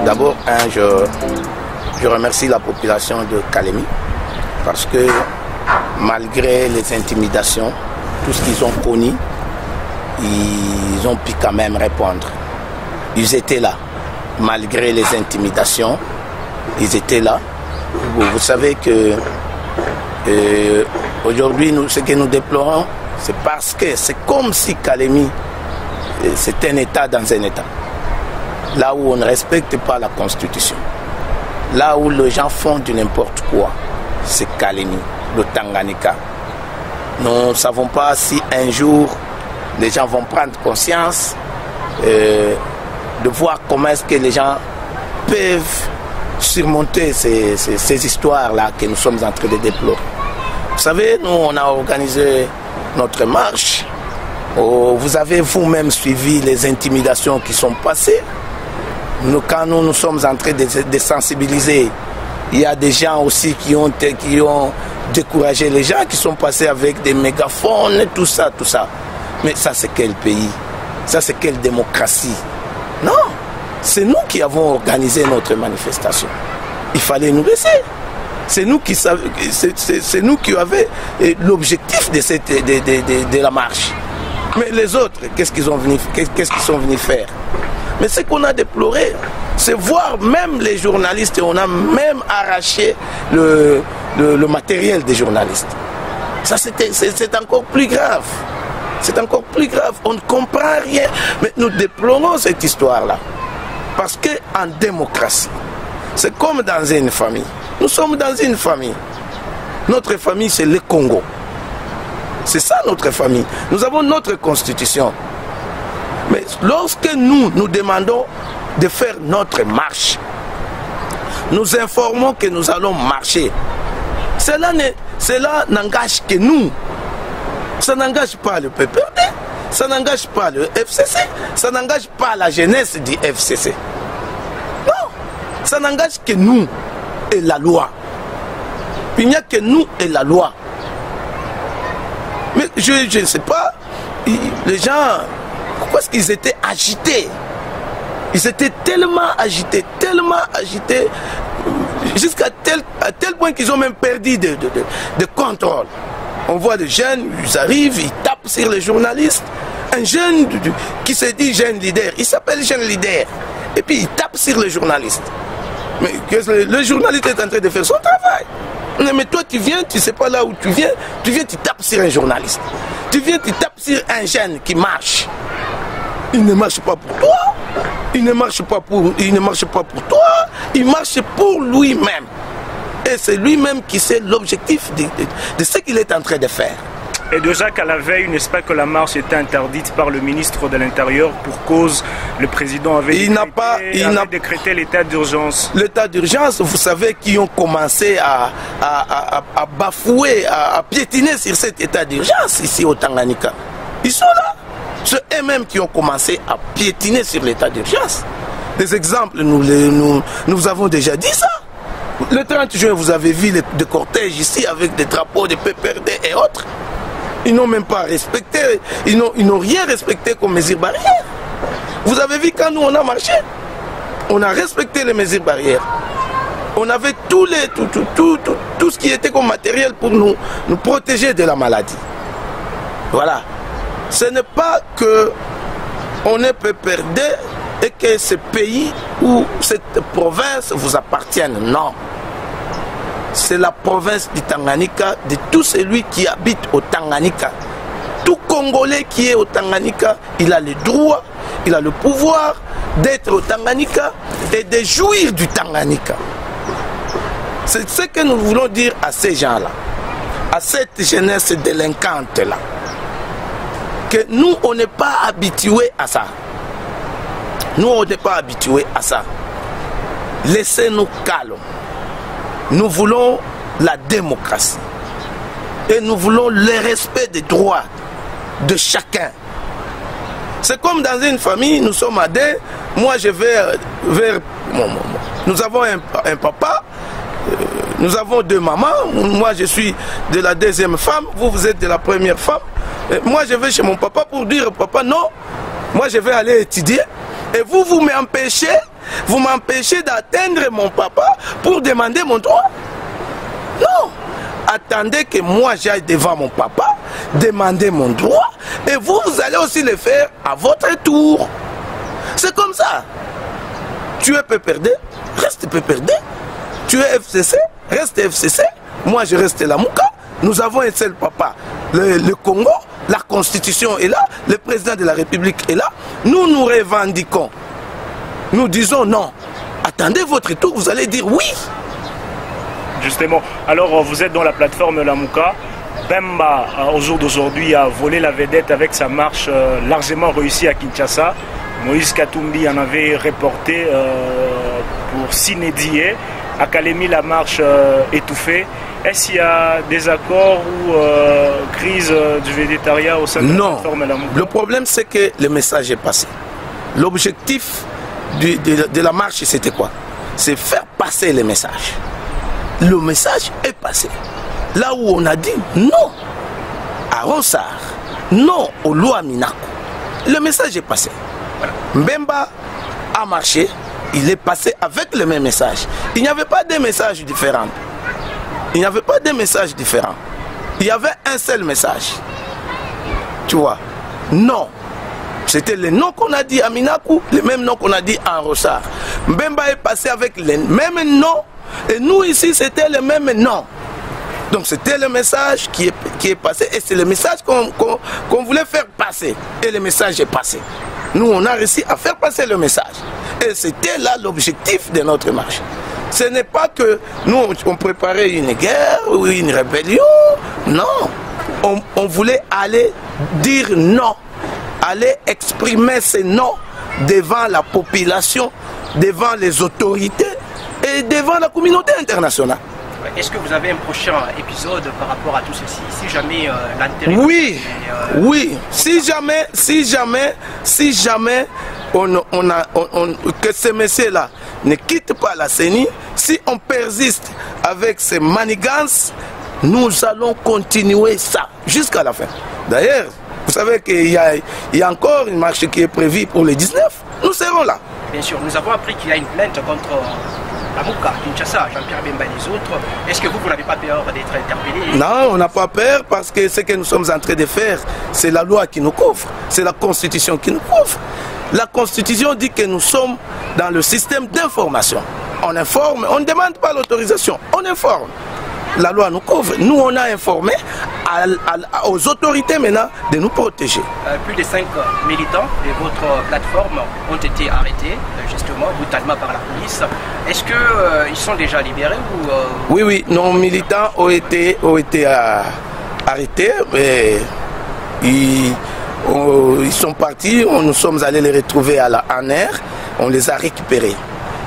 D'abord, je remercie la population de Kalemi parce que malgré les intimidations, tout ce qu'ils ont connu, ils ont pu quand même répondre. Ils étaient là, malgré les intimidations, ils étaient là. Vous savez que aujourd'hui, ce que nous déplorons, c'est parce que c'est comme si Kalemi, c'est un État dans un État. Là où on ne respecte pas la Constitution, là où les gens font du n'importe quoi, c'est Kalemi, le Tanganyika. Nous ne savons pas si un jour les gens vont prendre conscience de voir comment est-ce que les gens peuvent surmonter ces histoires-là que nous sommes en train de déplorer. Vous savez, nous, on a organisé notre marche. Vous avez vous-même suivi les intimidations qui sont passées. Quand nous sommes en train de sensibiliser, il y a des gens aussi qui ont découragé les gens, qui sont passés avec des mégaphones, tout ça. Mais ça, c'est quel pays? Ça, c'est quelle démocratie? Non, c'est nous qui avons organisé notre manifestation. Il fallait nous laisser. C'est nous qui avions l'objectif de la marche. Mais les autres, qu'est-ce qu'ils sont venus faire? Mais ce qu'on a déploré, c'est voir même les journalistes, et on a même arraché le matériel des journalistes. Ça, c'est encore plus grave. C'est encore plus grave. On ne comprend rien. Mais nous déplorons cette histoire-là. Parce qu'en démocratie, c'est comme dans une famille. Nous sommes dans une famille. Notre famille, c'est le Congo. C'est ça notre famille. Nous avons notre constitution. Mais lorsque nous demandons de faire notre marche, nous informons que nous allons marcher. Cela n'engage que nous. Ça n'engage pas le PPRD, ça n'engage pas le FCC, ça n'engage pas la jeunesse du FCC. Non, ça n'engage que nous et la loi. Il n'y a que nous et la loi. Mais je ne sais pas, les gens, pourquoi est-ce qu'ils étaient agités? Ils étaient tellement agités, jusqu'à tel point qu'ils ont même perdu de contrôle. On voit des jeunes, ils arrivent, ils tapent sur les journalistes. Un jeune qui se dit jeune leader, il s'appelle jeune leader. Et puis il tape sur les journalistes. Mais le journaliste est en train de faire son travail. Mais toi tu viens, tu ne sais pas là où tu viens, tu tapes sur un journaliste. Tu tapes sur un jeune qui marche. Il ne marche pas pour toi, il ne marche pas pour toi, il marche pour lui-même. Et c'est lui-même qui sait l'objectif de ce qu'il est en train de faire. Et déjà qu'à la veille, n'est-ce pas que la marche était interdite par le ministre de l'Intérieur pour cause le président avait décrété l'état d'urgence. L'état d'urgence, vous savez, qui ont commencé à bafouer, à piétiner sur cet état d'urgence ici au Tanganyika. Ils sont là. C'est eux-mêmes qui ont commencé à piétiner sur l'état d'urgence. Des exemples, nous avons déjà dit ça. Le 30 juin, vous avez vu des cortèges ici avec des drapeaux de PPRD et autres. Ils n'ont même pas respecté, ils n'ont rien respecté comme mesures barrières. Vous avez vu quand nous on a marché, on a respecté les mesures barrières. On avait tout ce qui était comme matériel pour nous protéger de la maladie. Voilà. Ce n'est pas que on est PPRD et que ce pays ou cette province vous appartienne. Non. C'est la province du Tanganyika, de tout celui qui habite au Tanganyika. Tout Congolais qui est au Tanganyika, il a le droit, il a le pouvoir d'être au Tanganyika et de jouir du Tanganyika. C'est ce que nous voulons dire à ces gens-là, à cette jeunesse délinquante-là. Que nous, on n'est pas habitués à ça. Nous, on n'est pas habitués à ça. Laissez-nous calmes. Nous voulons la démocratie. Et nous voulons le respect des droits de chacun. C'est comme dans une famille, nous sommes à deux, moi je vais vers... Nous avons un papa, nous avons deux mamans, moi je suis de la deuxième femme, vous êtes de la première femme. Moi je vais chez mon papa pour dire papa non, moi je vais aller étudier. Et vous m'empêchez d'atteindre mon papa pour demander mon droit. Non, attendez que moi j'aille devant mon papa, demander mon droit, et vous allez aussi le faire à votre tour. C'est comme ça. Tu es PPRD, reste PPRD. Tu es FCC, reste FCC. Moi je reste la Mouka. Nous avons un seul papa, le Congo. La Constitution est là, le président de la République est là. Nous revendiquons. Nous disons non. Attendez votre tour, vous allez dire oui. Justement, alors vous êtes dans la plateforme Lamuka. Bemba, au jour d'aujourd'hui, a volé la vedette avec sa marche largement réussie à Kinshasa. Moïse Katumbi en avait reporté pour s'inédier. À Kalemi, la marche étouffée. Est-ce qu'il y a des accords ou crise du végétariat au sein de la plateforme Lamuka? Le problème, c'est que le message est passé. L'objectif de la marche, c'était quoi? C'est faire passer le message. Le message est passé. Là où on a dit non à Ronsard, non au Loa Minaku, le message est passé. Mbemba a marché, il est passé avec le même message. Il n'y avait pas de messages différents. Il n'y avait pas de messages différents. Il y avait un seul message. Tu vois, non. C'était le nom qu'on a dit à Minaku, le même nom qu'on a dit à Ronsard. Mbemba est passé avec le même nom. Et nous ici, c'était le même nom. Donc c'était le message qui est passé. Et c'est le message qu'on voulait faire passer. Et le message est passé. Nous, on a réussi à faire passer le message. Et c'était là l'objectif de notre marche. Ce n'est pas que nous, on préparait une guerre ou une rébellion. Non. On voulait aller dire non. Aller exprimer ce non devant la population, devant les autorités et devant la communauté internationale. Est-ce que vous avez un prochain épisode par rapport à tout ceci? Si jamais l'intérêt... Oui, oui. Si jamais que ces messieurs-là ne quittent pas la CENI, si on persiste avec ces manigances, nous allons continuer ça jusqu'à la fin. D'ailleurs, vous savez qu'il y a encore une marche qui est prévue pour le 19. Nous serons là. Bien sûr, nous avons appris qu'il y a une plainte contre Lamuka, Kinshasa, Jean-Pierre Bemba et les autres. Est-ce que vous n'avez pas peur d'être interpellé? Non, on n'a pas peur parce que ce que nous sommes en train de faire, c'est la loi qui nous couvre, c'est la Constitution qui nous couvre. La Constitution dit que nous sommes dans le système d'information. On informe, on ne demande pas l'autorisation, on informe. La loi nous couvre. Nous, on a informé aux autorités maintenant de nous protéger. Plus de 5 militants de votre plateforme ont été arrêtés, justement, brutalement par la police. Est-ce qu'ils sont déjà libérés ou Oui, nos militants ont été arrêtés. Et ils sont partis, nous sommes allés les retrouver en air, on les a récupérés.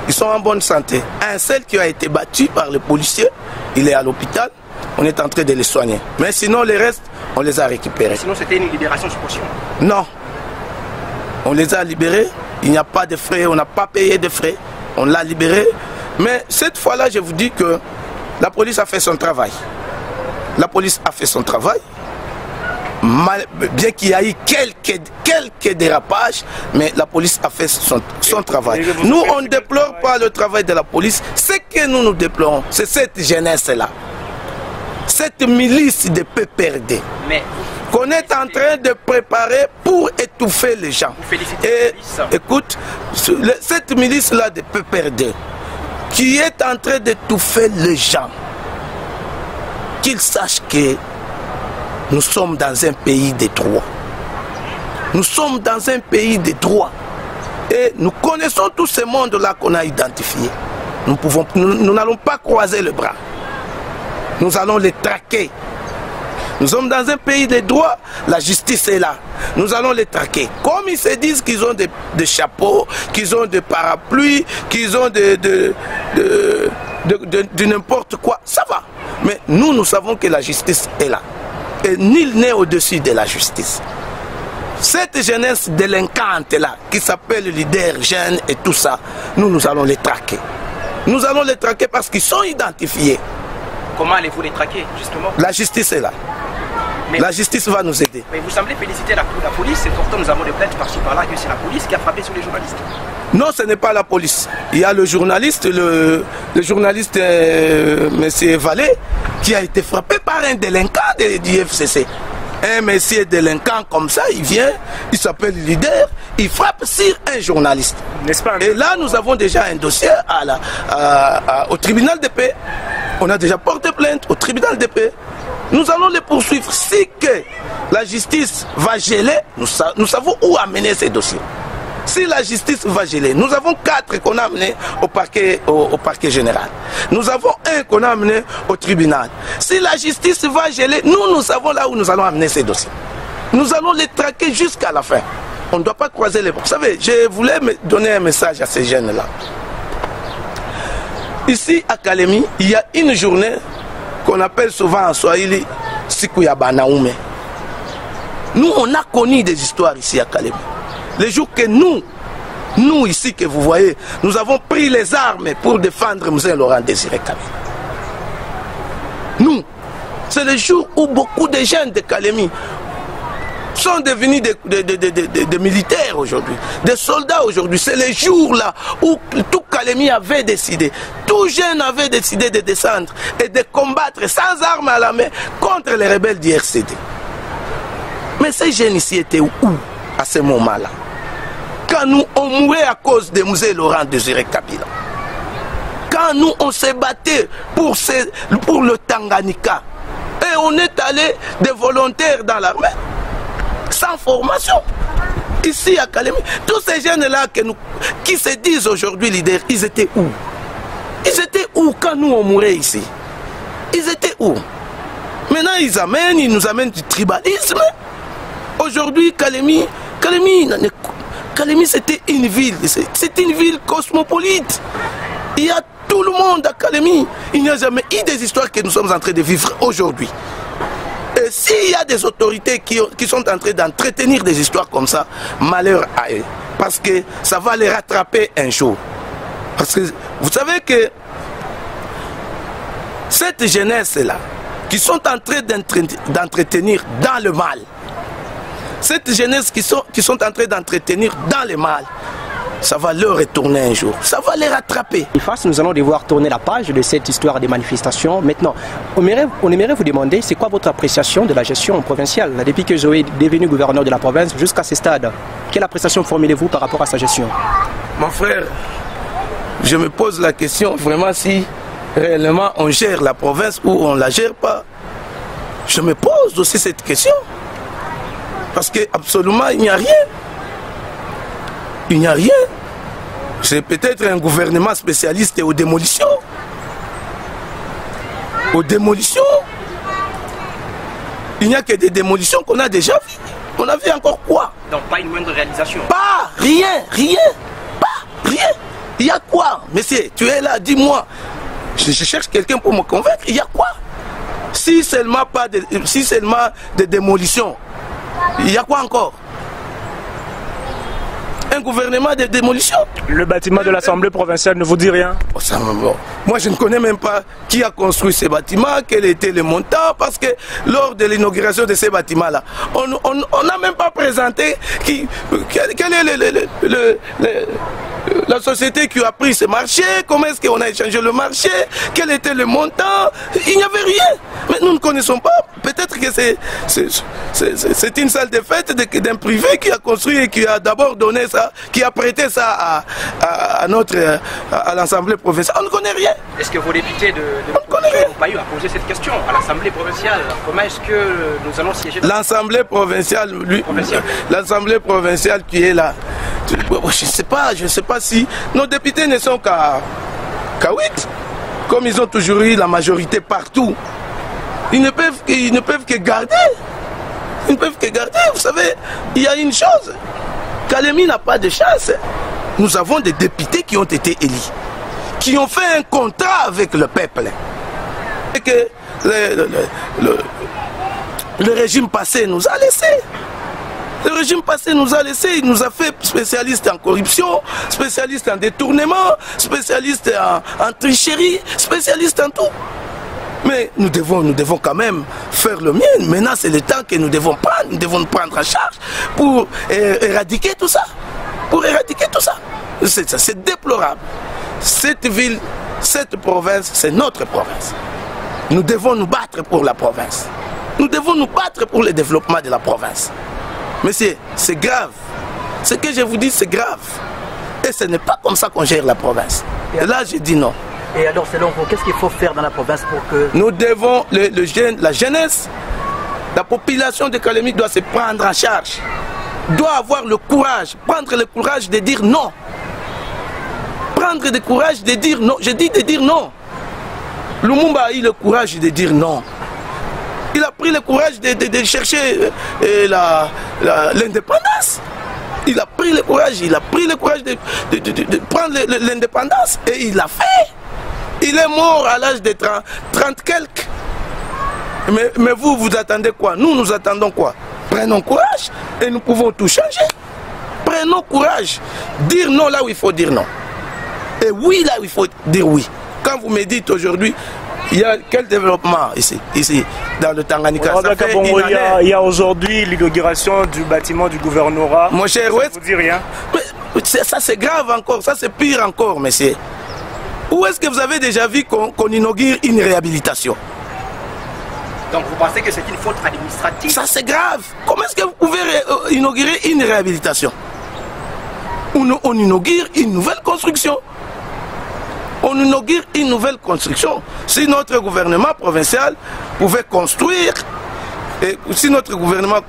Ils sont en bonne santé. Un seul qui a été battu par les policiers, il est à l'hôpital, on est en train de les soigner. Mais sinon, les restes, on les a récupérés. Sinon, c'était une libération sous caution? Non. On les a libérés, il n'y a pas de frais, on n'a pas payé de frais, on l'a libéré. Mais cette fois-là, je vous dis que la police a fait son travail. La police a fait son travail. Bien qu'il y ait eu quelques dérapages, mais la police a fait son travail. Nous, on ne déplore pas le travail de la police. Ce que nous déplorons, c'est cette jeunesse-là. Cette milice de PPRD qu'on est en train de préparer pour étouffer les gens. Et écoute, cette milice-là de PPRD qui est en train d'étouffer les gens, qu'ils sachent que nous sommes dans un pays de droit. Nous sommes dans un pays de droit. Et nous connaissons tout ce monde-là qu'on a identifié. Nous n'allons pas croiser les bras. Nous allons les traquer. Nous sommes dans un pays de droit, la justice est là. Nous allons les traquer. Comme ils se disent qu'ils ont des chapeaux, qu'ils ont des parapluies, qu'ils ont de n'importe quoi, ça va. Mais nous savons que la justice est là. Et nul n'est au-dessus de la justice. Cette jeunesse délinquante-là, qui s'appelle leader, jeune et tout ça, nous allons les traquer. Nous allons les traquer parce qu'ils sont identifiés. Comment allez-vous les traquer, justement? La justice est là. Mais la justice va nous aider. Mais vous semblez féliciter la police, et pourtant nous avons des plaintes par-ci par-là que c'est la police qui a frappé sur les journalistes. Non, ce n'est pas la police. Il y a le journaliste, monsieur Vallée, qui a été frappé par un délinquant du FCC. Un monsieur délinquant comme ça, il vient, il s'appelle leader, il frappe sur un journaliste. N'est-ce pas? Et là, nous avons déjà un dossier au tribunal de paix. On a déjà porté plainte au tribunal de paix. Nous allons les poursuivre. Si que la justice va geler, nous savons où amener ces dossiers. Si la justice va geler, nous avons 4 qu'on a amenés au parquet général. Nous avons 1 qu'on a amené au tribunal. Si la justice va geler, nous savons là où nous allons amener ces dossiers. Nous allons les traquer jusqu'à la fin. On ne doit pas croiser les bras. Vous savez, je voulais donner un message à ces jeunes-là. Ici, à Kalemi, il y a une journée qu'on appelle souvent en Swahili Sikuyaba Naume. Nous, on a connu des histoires ici à Kalemi. Les jours que nous ici que vous voyez, nous avons pris les armes pour défendre M. Laurent Désiré Kabila. Nous, c'est le jour où beaucoup de jeunes de Kalemi sont devenus des militaires aujourd'hui, des soldats aujourd'hui. C'est les jours-là où tout Kalemi avait décidé, tout jeune avait décidé de descendre et de combattre sans armes à la main contre les rebelles du RCD. Mais ces jeunes ici étaient où à ce moment-là? Quand nous, on mourait à cause de M. Laurent Désiré Kabila. Quand nous, on se battait pour le Tanganyika. Et on est allé des volontaires dans l'armée. Sans formation. Ici à Kalemi. Tous ces jeunes-là qui se disent aujourd'hui leaders, ils étaient où? Ils étaient où quand nous, on mourait ici? Ils étaient où? Maintenant, ils nous amènent du tribalisme. Aujourd'hui, Kalemi, c'était une ville, c'est une ville cosmopolite. Il y a tout le monde à Kalemi. Il n'y a jamais eu des histoires que nous sommes en train de vivre aujourd'hui. Et s'il y a des autorités qui sont en train d'entretenir des histoires comme ça, malheur à eux. Parce que ça va les rattraper un jour. Parce que vous savez que cette jeunesse-là, qui sont en train d'entretenir dans le mal, cette jeunesse qui sont en train d'entretenir dans le mal, ça va leur retourner un jour, ça va les rattraper. Nous allons devoir tourner la page de cette histoire des manifestations. Maintenant, on aimerait vous demander, c'est quoi votre appréciation de la gestion provinciale depuis que Zoé est devenu gouverneur de la province jusqu'à ce stade? Quelle appréciation formulez-vous par rapport à sa gestion? Mon frère, je me pose la question vraiment si réellement on gère la province ou on ne la gère pas. Je me pose aussi cette question. Parce qu'absolument, il n'y a rien. Il n'y a rien. C'est peut-être un gouvernement spécialiste aux démolitions. Aux démolitions. Il n'y a que des démolitions qu'on a déjà vues. On a vu encore quoi? Donc pas une moindre réalisation? Pas, rien. Pas, rien. Il y a quoi? Monsieur, tu es là, dis-moi. Je cherche quelqu'un pour me convaincre. Il y a quoi? Si seulement des démolitions. Il y a quoi encore? Un gouvernement de démolition? Le bâtiment de l'Assemblée provinciale ne vous dit rien? Moi, je ne connais même pas qui a construit ces bâtiments, quel était le montant, parce que lors de l'inauguration de ces bâtiments-là, on n'a même pas présenté quel est la société qui a pris ce marché, comment est-ce qu'on a échangé le marché, quel était le montant. Il n'y avait rien. Mais nous ne connaissons pas. Peut-être que c'est une salle de fête d'un privé qui a construit et qui a d'abord donné ça, qui a prêté ça à l'Assemblée provinciale. On ne connaît rien. Est-ce que vos députés de Bayou ont posé cette question à l'Assemblée provinciale? Comment est-ce que nous allons siéger? L'Assemblée provinciale, l'Assemblée provinciale qui est là, je ne sais pas si nos députés ne sont qu'à 8, comme ils ont toujours eu la majorité partout. Ils ne peuvent que garder. Ils ne peuvent que garder. Vous savez, il y a une chose. Kalemi n'a pas de chance. Nous avons des députés qui ont été élus, qui ont fait un contrat avec le peuple. Et que le régime passé nous a laissé. Le régime passé nous a laissé, il nous a fait spécialistes en corruption, spécialistes en détournement, spécialistes en tricherie, spécialistes en tout. Mais nous devons quand même faire le mieux. Maintenant, c'est le temps que nous devons prendre en charge pour éradiquer tout ça. C'est déplorable. Cette ville, cette province, c'est notre province. Nous devons nous battre pour la province. Nous devons nous battre pour le développement de la province. Mais c'est grave. Ce que je vous dis, c'est grave. Et ce n'est pas comme ça qu'on gère la province. Et là, je dis non. Et alors, selon vous, qu'est-ce qu'il faut faire dans la province pour que... Nous devons, la jeunesse, la population de Kalemi doit se prendre en charge. Doit avoir le courage, prendre le courage de dire non. Prendre le courage de dire non. Je dis de dire non. Lumumba a eu le courage de dire non. Il a pris le courage de chercher l'indépendance. Il a pris le courage de prendre l'indépendance et il l'a fait. Il est mort à l'âge de 30 quelques. Mais vous attendez quoi? Nous attendons quoi? Prenons courage et nous pouvons tout changer. Prenons courage. Dire non là où il faut dire non. Et oui là où il faut dire oui. Quand vous me dites aujourd'hui, il y a quel développement ici dans le Tanganyika? Il y a aujourd'hui l'inauguration du bâtiment du gouvernorat. Mon cher, ça ne vous dit rien? Mais ça c'est grave encore, ça c'est pire encore, monsieur. Où est-ce que vous avez déjà vu qu'on inaugure une réhabilitation? Donc vous pensez que c'est une faute administrative? Ça c'est grave. Comment est-ce que vous pouvez inaugurer une réhabilitation? On inaugure une nouvelle construction. On inaugure une nouvelle construction. Si notre gouvernement provincial pouvait construire, et si notre gouvernement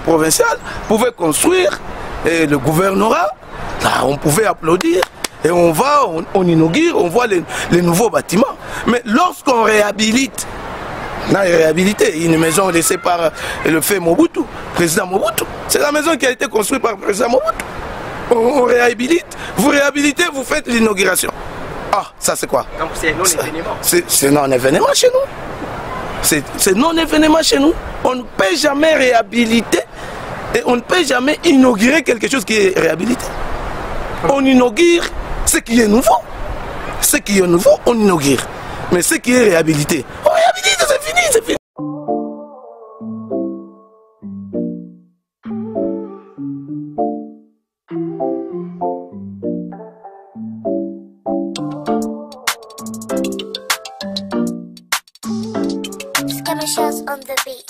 provincial pouvait construire le gouvernorat, là on pouvait applaudir. Et on inaugure, on voit les nouveaux bâtiments. Mais lorsqu'on réhabilite, on a réhabilité une maison laissée par le fait Mobutu, président Mobutu. C'est la maison qui a été construite par le président Mobutu. On réhabilite, vous réhabilitez, vous faites l'inauguration. Ah, ça c'est quoi? Donc c'est non-événement. C'est non-événement chez nous. C'est non-événement chez nous. On ne peut jamais réhabiliter et on ne peut jamais inaugurer quelque chose qui est réhabilité. On inaugure ce qui est nouveau. Ce qui est nouveau, on inaugure. Mais ce qui est réhabilité, on réhabilite, c'est fini, c'est fini. Skirmishers on the beat.